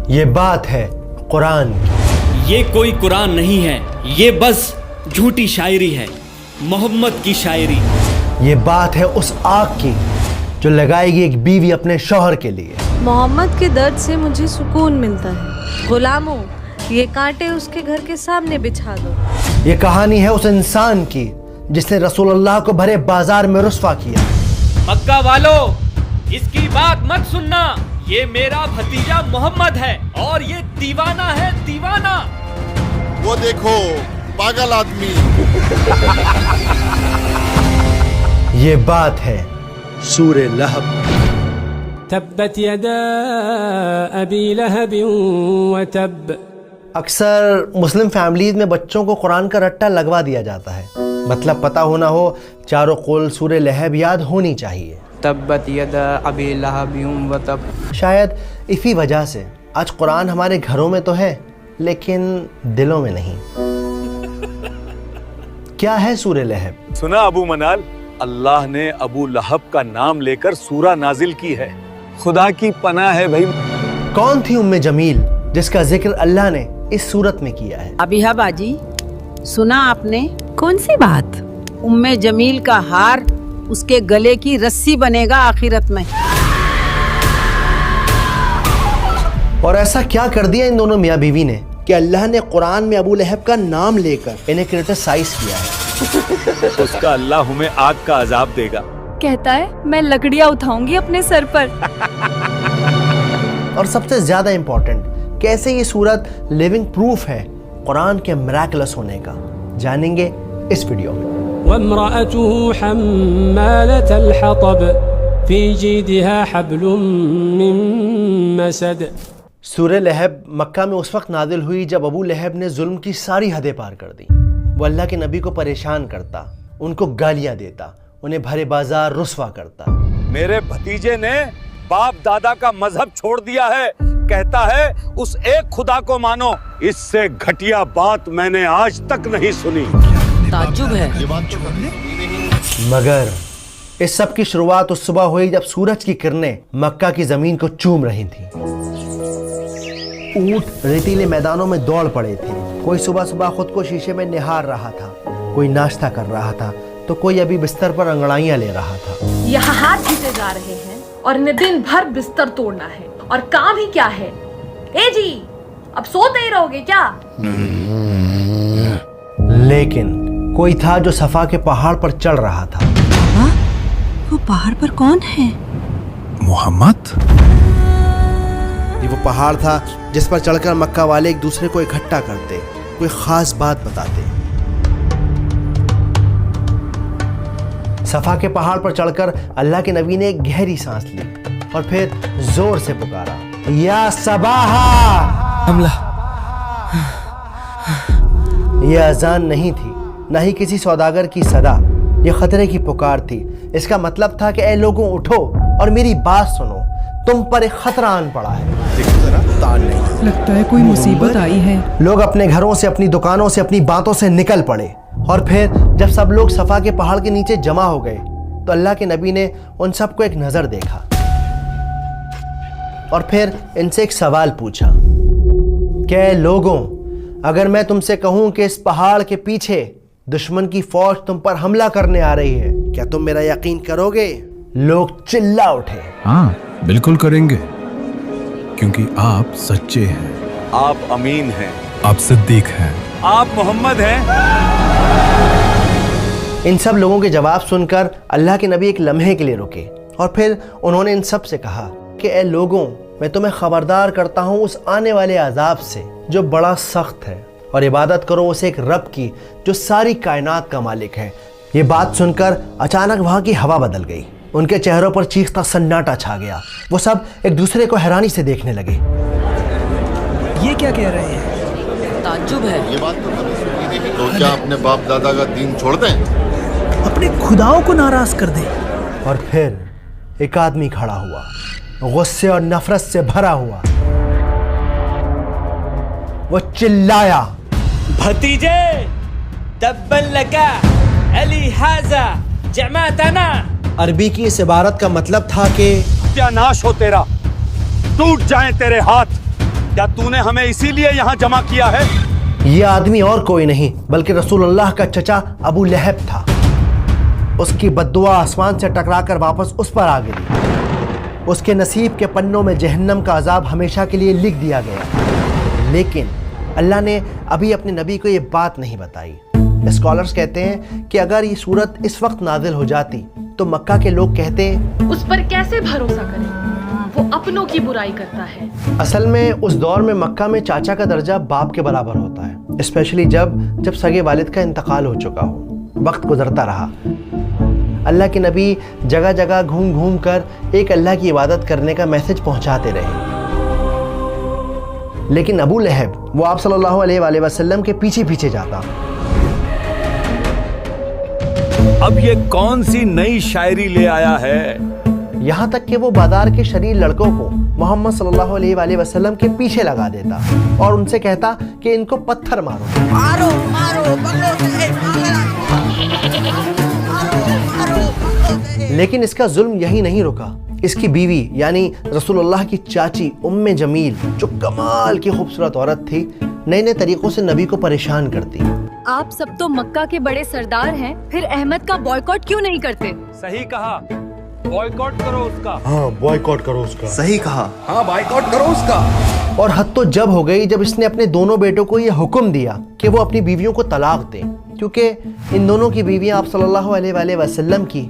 یہ بات ہے قرآن کی۔ یہ کوئی قرآن نہیں ہے، یہ بس جھوٹی شاعری ہے، محمد کی شاعری۔ یہ بات ہے اس آگ کی جو لگائے گی ایک بیوی اپنے شوہر کے لیے۔ محمد کے درد سے مجھے سکون ملتا ہے۔ غلاموں، یہ کانٹے اس کے گھر کے سامنے بچھا دو۔ یہ کہانی ہے اس انسان کی جس نے رسول اللہ کو بھرے بازار میں رسوا کیا۔ مکہ والو، اس کی بات مت سننا، یہ میرا بھتیجا محمد ہے اور یہ دیوانہ ہے، دیوانہ۔ وہ دیکھو پاگل آدمی۔ یہ بات ہے سورہ لہب۔ تبت یدا ابی لہب وتب۔ اکثر مسلم فیملیز میں بچوں کو قرآن کا رٹا لگوا دیا جاتا ہے، مطلب پتہ ہونا ہو، چاروں قول سورہ لہب یاد ہونی چاہیے۔ تبت یدا ابی لہب وتب۔ شاید اسی وجہ سے آج قرآن ہمارے گھروں میں تو ہے لیکن دلوں میں نہیں۔ کیا ہے سورہ لہب؟ سنا ابو منال، اللہ نے ابو لہب کا نام لے کر سورہ نازل کی ہے۔ خدا کی پناہ ہے بھائی۔ کون تھی ام جمیل جس کا ذکر اللہ نے اس صورت میں کیا ہے؟ ابیہ باجی، سنا آپ نے؟ کون سی بات؟ ام جمیل کا ہار اس کے گلے کی رسی بنے گا آخرت میں۔ اور ایسا کیا کر دیا ان دونوں میاں بیوی نے کہ اللہ نے قرآن میں ابو لہب کا نام لے کر انہیں کرٹیسائز کیا ہے؟ اس کا اللہ ہمیں آگ کا عذاب دے گا۔ کہتا ہے میں لکڑیاں اٹھاؤں گی اپنے سر پر۔ اور سب سے زیادہ امپورٹنٹ، کیسے یہ صورت لیونگ پروف ہے قرآن کے میراکلس ہونے کا، جانیں گے اس ویڈیو میں۔ وامرأته حمالة الحطب في جيدها حبل من مسد۔ سورہ لہب مکہ میں اس وقت نازل ہوئی جب ابو لہب نے ظلم کی ساری حدیں پار کر دی۔ وہ اللہ کے نبی کو پریشان کرتا، ان کو گالیاں دیتا، انہیں بھرے بازار رسوا کرتا۔ میرے بھتیجے نے باپ دادا کا مذہب چھوڑ دیا ہے، کہتا ہے اس ایک خدا کو مانو۔ اس سے گھٹیا بات میں نے آج تک نہیں سنی۔ تعجب ہے۔ مگر اس سب کی شروعات اس صبح ہوئی جب سورج کی کرنیں مکہ کی زمین کو چوم رہی تھیں۔ اونٹ ریتیلے میدانوں میں دوڑ پڑے تھے، کوئی صبح صبح خود کو شیشے میں نہار رہا تھا، کوئی ناشتہ کر رہا تھا تو کوئی ابھی بستر پر انگڑائیاں لے رہا تھا۔ یہاں ہاتھ جیتے جا رہے ہیں اور انہیں دن بھر بستر توڑنا ہے، اور کام ہی کیا ہے؟ اے جی، اب سوتے ہی رہو گے کیا؟ لیکن کوئی تھا جو صفا کے پہاڑ پر چڑھ رہا تھا۔ وہ پہاڑ پر کون ہے؟ محمد۔ یہ وہ پہاڑ تھا جس پر چڑھ کر مکہ والے ایک دوسرے کو اکٹھا کرتے، کوئی خاص بات بتاتے۔ صفا کے پہاڑ پر چڑھ کر اللہ کے نبی نے ایک گہری سانس لی اور پھر زور سے پکارا، یا صباحا۔ حملہ۔ یہ اذان نہیں تھی، نہ ہی کسی سوداگر کی صدا، یہ خطرے کی پکار تھی۔ اس کا مطلب تھا کہ اے لوگوں اٹھو اور میری بات سنو، تم پر ایک خطرہ آن پڑا ہے۔ لگتا ہے کوئی مصیبت آئی ہے۔ لوگ اپنے گھروں سے، اپنی دکانوں سے، اپنی باتوں سے نکل پڑے، اور پھر جب سب لوگ صفا کے پہاڑ کے نیچے جمع ہو گئے تو اللہ کے نبی نے ان سب کو ایک نظر دیکھا اور پھر ان سے ایک سوال پوچھا کہ اے لوگوں، اگر میں تم سے کہوں کہ اس پہاڑ کے پیچھے دشمن کی فوج تم پر حملہ کرنے آ رہی ہے، کیا تم میرا یقین کرو گے؟ لوگ چلا اٹھے، ہاں بالکل کریں گے، کیونکہ آپ سچے ہیں، آپ امین ہیں، آپ صدیق ہیں، آپ محمد ہیں۔ ان سب لوگوں کے جواب سن کر اللہ کے نبی ایک لمحے کے لیے رکے اور پھر انہوں نے ان سب سے کہا کہ اے لوگوں، میں تمہیں خبردار کرتا ہوں اس آنے والے عذاب سے جو بڑا سخت ہے، اور عبادت کرو اسے ایک رب کی جو ساری کائنات کا مالک ہے۔ یہ بات سن کر اچانک وہاں کی ہوا بدل گئی، ان کے چہروں پر چیختا سناٹا چھا گیا، وہ سب ایک دوسرے کو حیرانی سے دیکھنے لگے۔ یہ کیا کہہ رہے ہیں؟ تعجب ہے۔ یہ بات تو کیا اپنے باپ دادا کا دین چھوڑ دیں؟ اپنے خداؤں کو ناراض کر دیں۔ اور پھر ایک آدمی کھڑا ہوا، غصے اور نفرت سے بھرا ہوا، وہ چلایا، بھتیجے، تبن لکا علی حازا جمعتنا۔ عربی کی اس عبارت کا مطلب تھا کہ کیا ناش ہو تیرا، ٹوٹ جائیں تیرے ہاتھ، क्या तूने हमें इसीलिए यहाँ जमा किया है? ये आदमी और कोई नहीं बल्कि रसूलुल्लाह का चचा अबू लहब था। उसकी बद्दुआ आसमान से टकराकर वापस उस पर आ गिरी। उसके नसीब के पन्नों में जहन्नम का अजाब हमेशा के लिए लिख दिया गया। लेकिन अल्लाह ने अभी अपने नबी को ये बात नहीं बताई। स्कॉलर्स कहते हैं कि अगर ये सूरत इस वक्त नाजिल हो जाती तो मक्का के लोग कहते उस पर कैसे भरोसा करें, वो अपनों की बुराई करता है। असल में उस दौर में मक्का में चाचा का दर्जा बाप के बराबर होता है, स्पेशली जब सगे वालिद का इंतकाल हो चुका हो, वक्त गुजरता रहा। अल्लाह के नबी जगह जगह घूम घूम कर एक अल्लाह की इबादत करने का मैसेज पहुंचाते रहे। लेकिन अबू लहब वो आप सल्लल्लाहु अलैहि वसल्लम के पीछे पीछे जाता। अब ये कौन सी नई शायरी ले आया है? यहाँ तक कि वो बाजार के शरीर लड़कों को मोहम्मद सल्लल्लाहु अलैहि वसल्लम के पीछे लगा देता और उनसे कहता कि इनको पत्थर मारो। लेकिन इसका जुल्म यही नहीं रुका। इसकी बीवी यानी रसूलुल्लाह की चाची उम्मे जमील, जो कमाल की खूबसूरत औरत थी, नए नए तरीकों से नबी को परेशान करती। आप सब तो मक्का के बड़े सरदार हैं, फिर अहमद का बॉयकॉट क्यों नहीं करते? सही कहा, बॉयकॉट करो उसका। हाँ, बॉयकॉट करो उसका। सही कहा, हाँ, बॉयकॉट करो उसका। और हद तो जब हो गई जब इसने अपने दोनों बेटों को यह हुक्म दिया कि वो अपनी बीवियों को तलाक दें, क्योंकि इन दोनों की बीवियां आप सल्लल्लाहु अलैहि वसल्लम की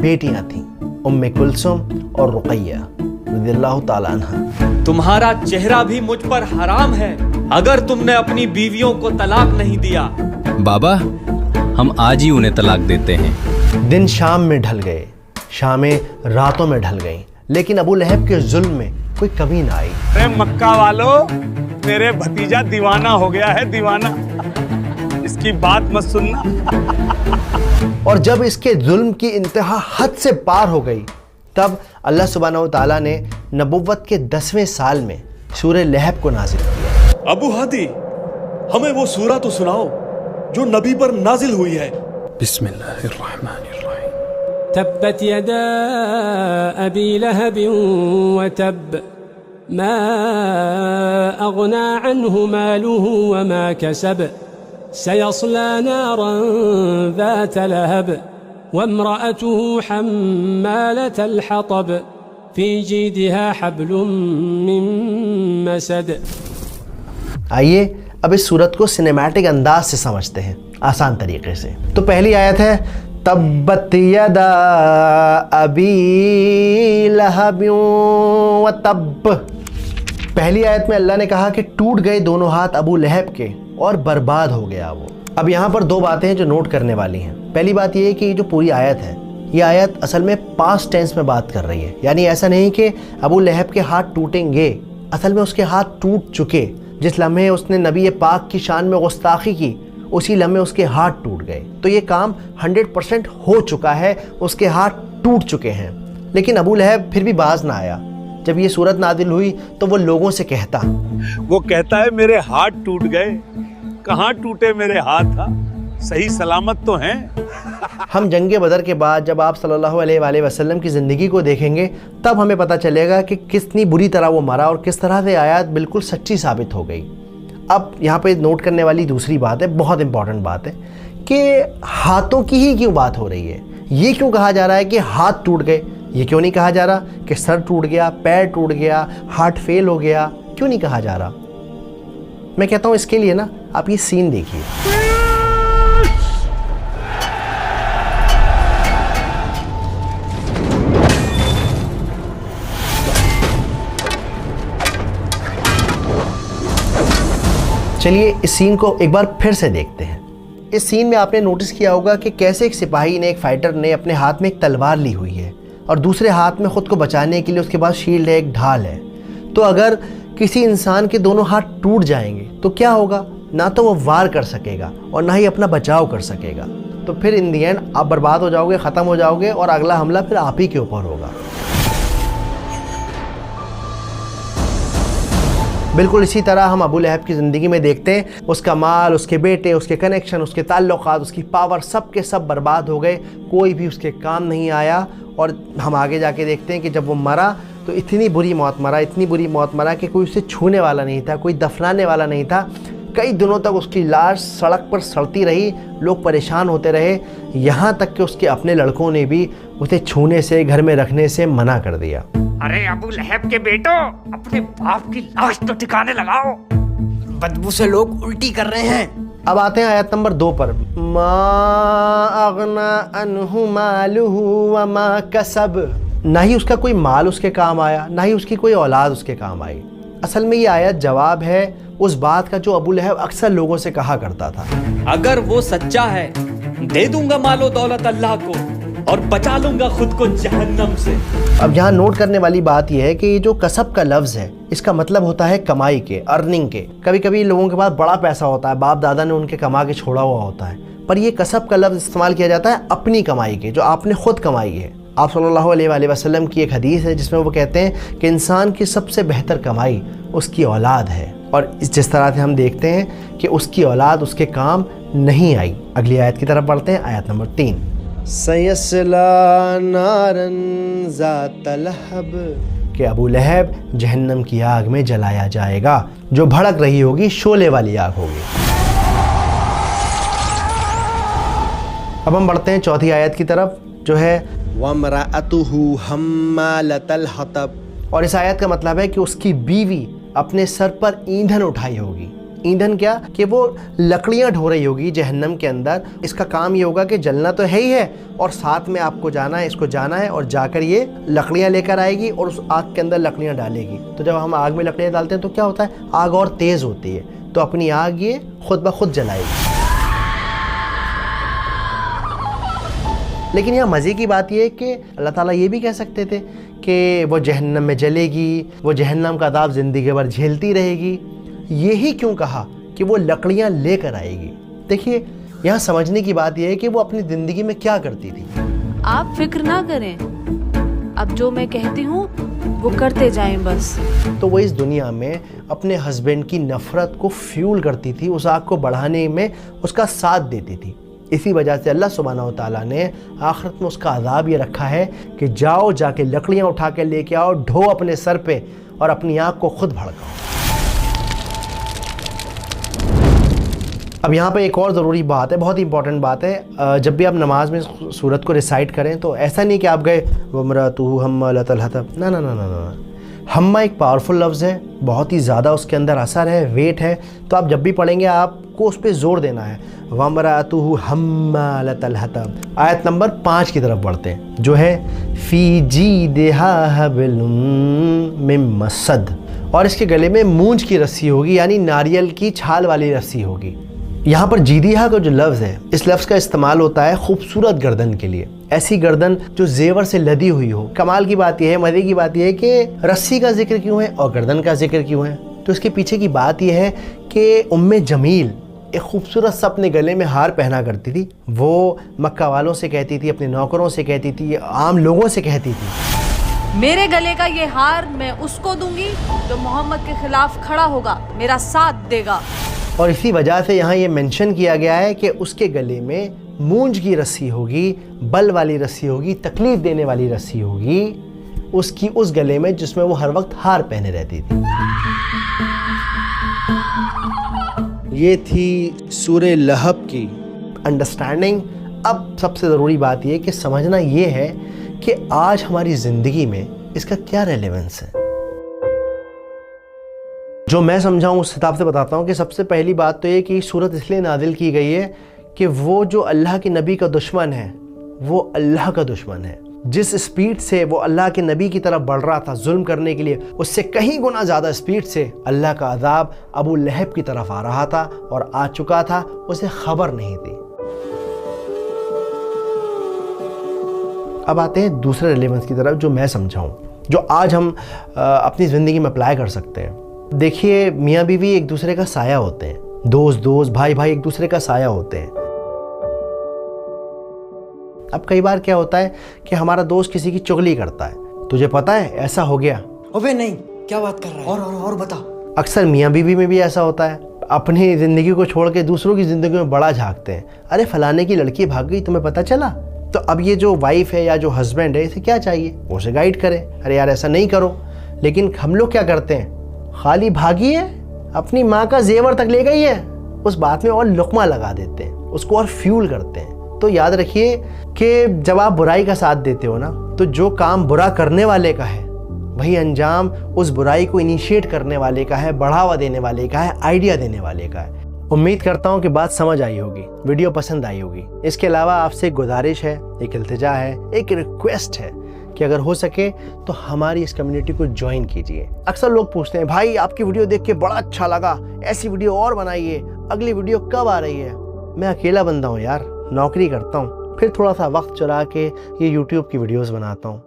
बेटियां थीं, उम्मे कुलसुम और रुकैया रज़ियल्लाहु ताला अन्हा। तुम्हारा चेहरा भी मुझ पर हराम है अगर तुमने अपनी बीवियों को तलाक नहीं दिया। बाबा, हम आज ही उन्हें तलाक देते हैं। दिन शाम में ढल गए, शामें रातों में ढल गईं, लेकिन अबू लहब के जुल्म में कोई कमी ना आई। अरे मक्का वालों, मेरे भतीजा दीवाना हो गया है, दीवाना। इसकी बात मत सुनना। और जब इसके जुल्म की इंतहा हद से पार हो गई, तब अल्लाह सुब्हानहू ताला ने नबुव्वत के 10वें साल में सूरह लहब को नाजिल किया। अबू हादी, हमें वो सूरा तो सुनाओ जो नबी पर नाजिल हुई है। बिस्मिल्लाहिर्रहमानिर्रहीम। तब्बत यदा अबी लहब व तब मा अगना अन्हु मालुहु व मा कसब सयस्ला नारन ذات लहब वम्रअतुहु हम्मालतल हतब फी जीदिहा हब्लुम मिन मसद। आइए अब इस सूरत को सिनेमैटिक अंदाज से समझते हैं, आसान तरीके से। तो पहली आयत है तब्बत यदा अबी लहब व तब। पहली आयत में अल्लाह ने कहा कि टूट गए दोनों हाथ अबू लहब के और बर्बाद हो गया वो। अब यहाँ पर दो बातें हैं जो नोट करने वाली हैं। पहली बात ये है कि जो पूरी आयत है, ये आयत असल में पास्ट टेंस में बात कर रही है, यानी ऐसा नहीं कि अबू लहब के हाथ टूटेंगे, असल में उसके हाथ टूट चुके। जिस लम्हे उसने नबी पाक की शान में गुस्ताखी की, उसी लम्हे उसके हाथ टूट गए। तो ये काम 100% हो चुका है, उसके हाथ टूट चुके हैं। लेकिन अबू लहब फिर भी बाज ना आया। जब ये सूरत नादिल हुई तो वो लोगों से कहता, वो कहता है मेरे हाथ टूट गए। कहाँ टूटे मेरे हाथ? सही सलामत तो हैं। हम जंगे बदर के बाद जब आप सल्लल्लाहु अलैहि वसल्लम की ज़िंदगी को देखेंगे, तब हमें पता चलेगा कि कितनी बुरी तरह वो मरा और किस तरह से आयत बिल्कुल सच्ची साबित हो गई। अब यहाँ पे नोट करने वाली दूसरी बात है, बहुत इंपॉर्टेंट बात है, कि हाथों की ही क्यों बात हो रही है। ये क्यों कहा जा रहा है कि हाथ टूट गए? ये क्यों नहीं कहा जा रहा कि सर टूट गया, पैर टूट गया, हार्ट फेल हो गया? क्यों नहीं कहा जा रहा? मैं कहता हूँ इसके लिए ना आप ये सीन देखिए। चलिए इस सीन को एक बार फिर से देखते हैं। इस सीन में आपने नोटिस किया होगा कि कैसे एक सिपाही ने, एक फाइटर ने अपने हाथ में एक तलवार ली हुई है और दूसरे हाथ में खुद को बचाने के लिए उसके पास शील्ड है, एक ढाल है। तो अगर किसी इंसान के दोनों हाथ टूट जाएंगे तो क्या होगा? ना तो वो वार कर सकेगा और ना ही अपना बचाव कर सकेगा। तो फिर इन दी एंड आप बर्बाद हो जाओगे, ख़त्म हो जाओगे और अगला हमला फिर आप ही के ऊपर होगा। बिल्कुल इसी तरह हम अबू लहब की ज़िंदगी में देखते हैं, उसका माल, उसके बेटे, उसके कनेक्शन, उसके ताल्लुकात, उसकी पावर, सब के सब बर्बाद हो गए। कोई भी उसके काम नहीं आया। और हम आगे जाके देखते हैं कि जब वो मरा तो इतनी बुरी मौत मरा कि कोई उसे छूने वाला नहीं था, कोई दफनाने वाला नहीं था। कई दिनों तक उसकी लाश सड़क पर सड़ती रही, लोग परेशान होते रहे, यहाँ तक कि उसके अपने लड़कों ने भी उसे छूने से, घर में रखने से मना कर दिया। अरे अबू लहब के बेटो, अपने बाप की लाश तो ठिकाने लगाओ, बदबू से लोग उल्टी कर रहे हैं। अब आते हैं आयत नंबर 2 पर। मा अगना अन्हु मालुहु व मा कसब, ना ही उसका कोई माल उसके काम आया, ना ही उसकी कोई औलाद उसके काम आई। असल में ये आयत जवाब है उस बात का जो अबू लहब अक्सर लोगों से कहा करता था, अगर वो सच्चा है दे दूंगा मालो दौलत अल्लाह को और बचा लूंगा खुद को जहन्नम से। अब यहाँ नोट करने वाली बात यह है कि ये जो कसब का लफ्ज़ है इसका मतलब होता है कमाई के, अर्निंग के। कभी कभी लोगों के पास बड़ा पैसा होता है, बाप दादा ने उनके कमा के छोड़ा हुआ होता है, पर ये कसब का लफ्ज़ इस्तेमाल किया जाता है अपनी कमाई के, जो आपने खुद कमाई है। आप सल्लल्लाहु अलैहि वसल्लम की एक हदीस है जिसमें वो कहते हैं कि इंसान की सबसे बेहतर कमाई उसकी औलाद है, और जिस तरह से हम देखते हैं कि उसकी औलाद उसके काम नहीं आई। अगली आयत की तरफ बढ़ते हैं, आयत नंबर 3। सयस्ला नारन ज़ात लहब, कि अबू लहब जहन्नम की आग में जलाया जाएगा, जो भड़क रही होगी, शोले वाली आग होगी। अब हम बढ़ते हैं चौथी आयत की तरफ, जो है वमराअतुहु हम्मालतल हतब, और इस आयत का मतलब है कि उसकी बीवी अपने सर पर ईंधन उठाई होगी। ईंधन क्या, कि वो लकड़ियां ढो रही होगी जहन्नम के अंदर। इसका काम ये होगा कि जलना तो है ही है, और साथ में आपको जाना है, इसको जाना है और जाकर ये लकड़ियां लेकर आएगी और उस आग के अंदर लकड़ियां डालेगी। तो जब हम आग में लकड़ियां डालते हैं तो क्या होता है, आग और तेज़ होती है, तो अपनी आग ये खुद ब खुद जलाएगी। लेकिन यहाँ मज़े की बात यह है कि अल्लाह ताला ये भी कह सकते थे कि वो जहन्नम में जलेगी, वो जहन्नम का अज़ाब ज़िंदगी भर झेलती रहेगी। यही क्यों कहा कि वो लकड़ियाँ लेकर आएगी? देखिए, यहाँ समझने की बात यह है कि वो अपनी ज़िंदगी में क्या करती थी। आप फिक्र ना करें, अब जो मैं कहती हूँ वो करते जाएं बस। तो वो इस दुनिया में अपने हस्बैंड की नफ़रत को फ्यूल करती थी, उस आग को बढ़ाने में उसका साथ देती थी। इसी वजह से अल्लाह सुब्हानहू व तआला ने आखिरत में उसका अज़ाब ये रखा है कि जाओ, जाके लकड़ियाँ उठा के लेके आओ, ढो अपने सर पे और अपनी आग को खुद भड़काओ। अब यहाँ पे एक और ज़रूरी बात है, बहुत ही इंपॉर्टेंट बात है। जब भी आप नमाज में सूरत को रिसाइट करें तो ऐसा नहीं कि आप गए वमरातुहु हम्मालतल हतब, ना ना ना ना ना। हम्मा एक पावरफुल लफ्ज़ है, बहुत ही ज़्यादा उसके अंदर असर है, वेट है, तो आप जब भी पढ़ेंगे आपको उस पर ज़ोर देना है। वमरातुहु हम्मालतल हतब। आयत नंबर 5 की तरफ बढ़ते हैं, जो है फ़ी जीदिहा हब्लुम मिन मसद, और इसके गले में मूंज की रस्सी होगी, यानी नारियल की छाल वाली रस्सी होगी। यहाँ पर जीदिहा का जो लफ्ज़ है, इस लफ्ज़ का इस्तेमाल होता है खूबसूरत गर्दन के लिए, ऐसी गर्दन जो जेवर से लदी हुई हो। कमाल की बात यह है, मज़े की बात यह है कि रस्सी का जिक्र क्यों है और गर्दन का जिक्र क्यों है? तो इसके पीछे की बात यह है कि उम्मे जमील एक खूबसूरत सा अपने गले में हार पहना करती थी। वो मक्का वालों से कहती थी, अपने नौकरों से कहती थी, आम लोगों से कहती थी, मेरे गले का ये हार मैं उसको दूंगी जो मोहम्मद के खिलाफ खड़ा होगा, मेरा साथ देगा। और इसी वजह से यहाँ ये मेंशन किया गया है कि उसके गले में मूंज की रस्सी होगी, बल वाली रस्सी होगी, तकलीफ देने वाली रस्सी होगी, उसकी उस गले में जिसमें वो हर वक्त हार पहने रहती थी। ये थी सूरे लहब की अंडरस्टैंडिंग। अब सबसे ज़रूरी बात ये कि समझना ये है कि आज हमारी ज़िंदगी में इसका क्या रेलेवेंस है। जो मैं समझाऊँ उस हिसाब से बताता हूँ कि सबसे पहली बात तो ये कि सूरत इसलिए नाजिल की गई है कि वो जो अल्लाह के नबी का दुश्मन है वो अल्लाह का दुश्मन है। जिस स्पीड से वो अल्लाह के नबी की तरफ बढ़ रहा था जुल्म करने के लिए, उससे कहीं गुना ज़्यादा स्पीड से अल्लाह का अज़ाब अबू लहब की तरफ आ रहा था और आ चुका था, उसे खबर नहीं थी। अब आते हैं दूसरे रेलेवेंस की तरफ, जो मैं समझाऊँ, जो आज हम अपनी ज़िंदगी में अप्लाई कर सकते हैं। देखिए, मियाँ बीवी एक दूसरे का साया होते हैं, दोस्त भाई एक दूसरे का साया होते हैं। अब कई बार क्या होता है कि हमारा दोस्त किसी की चुगली करता है, तुझे पता है ऐसा हो गया, अबे नहीं, क्या बात कर रहा है, और बता। अक्सर मियाँ बीवी में भी ऐसा होता है, अपनी ज़िंदगी को छोड़ के दूसरों की ज़िंदगी में बड़ा झांकते हैं। अरे फलाने की लड़की भाग गई, तुम्हें पता चला? تو اب یہ جو وائف ہے یا جو ہسبینڈ ہے اسے کیا چاہیے؟ وہ اسے گائیڈ کرے، ارے یار ایسا نہیں کرو. لیکن ہم لوگ کیا کرتے ہیں؟ خالی بھاگی ہے، اپنی ماں کا زیور تک لے گئی ہے، اس بات میں اور لقمہ لگا دیتے ہیں، اس کو اور فیول کرتے ہیں. تو یاد رکھیے کہ جب آپ برائی کا ساتھ دیتے ہو نا، تو جو کام برا کرنے والے کا ہے وہی انجام اس برائی کو انیشیٹ کرنے والے کا ہے، بڑھاوا دینے والے کا ہے، آئیڈیا دینے والے کا ہے. امید کرتا ہوں کہ بات سمجھ آئی ہوگی، ویڈیو پسند آئی ہوگی. اس کے علاوہ آپ سے ایک گزارش ہے، ایک التجا ہے، ایک ریکویسٹ ہے کہ اگر ہو سکے تو ہماری اس کمیونٹی کو جوائن کیجئے. اکثر لوگ پوچھتے ہیں بھائی آپ کی ویڈیو دیکھ کے بڑا اچھا لگا، ایسی ویڈیو اور بنائیے، اگلی ویڈیو کب آ رہی ہے؟ میں اکیلا بندہ ہوں یار، نوکری کرتا ہوں، پھر تھوڑا سا وقت چلا کے یہ یوٹیوب کی ویڈیوز بناتا ہوں.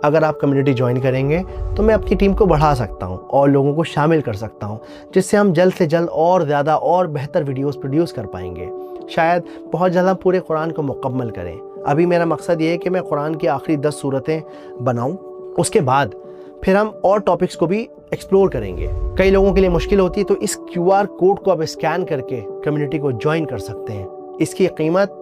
اگر آپ کمیونٹی جوائن کریں گے تو میں اپنی ٹیم کو بڑھا سکتا ہوں اور لوگوں کو شامل کر سکتا ہوں، جس سے ہم جلد سے جلد اور زیادہ اور بہتر ویڈیوز پروڈیوس کر پائیں گے. شاید بہت جلد ہم پورے قرآن کو مکمل کریں. ابھی میرا مقصد یہ ہے کہ میں قرآن کی آخری 10 سورتیں بناؤں، اس کے بعد پھر ہم اور ٹاپکس کو بھی ایکسپلور کریں گے. کئی لوگوں کے لیے مشکل ہوتی ہے تو اس QR کوڈ کو آپ اسکین کر کے کمیونٹی کو جوائن کر سکتے ہیں. اس کی قیمت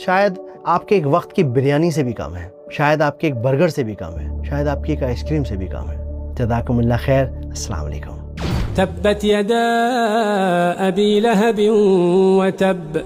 شاید آپ کے ایک وقت کی بریانی سے بھی کم ہے، شاید آپ کے ایک برگر سے بھی کم ہے، شاید آپ کی ایک آئس کریم سے بھی کم ہے. جزاکم اللہ خیر. السلام علیکم. تبت يدا أبي لهب وتب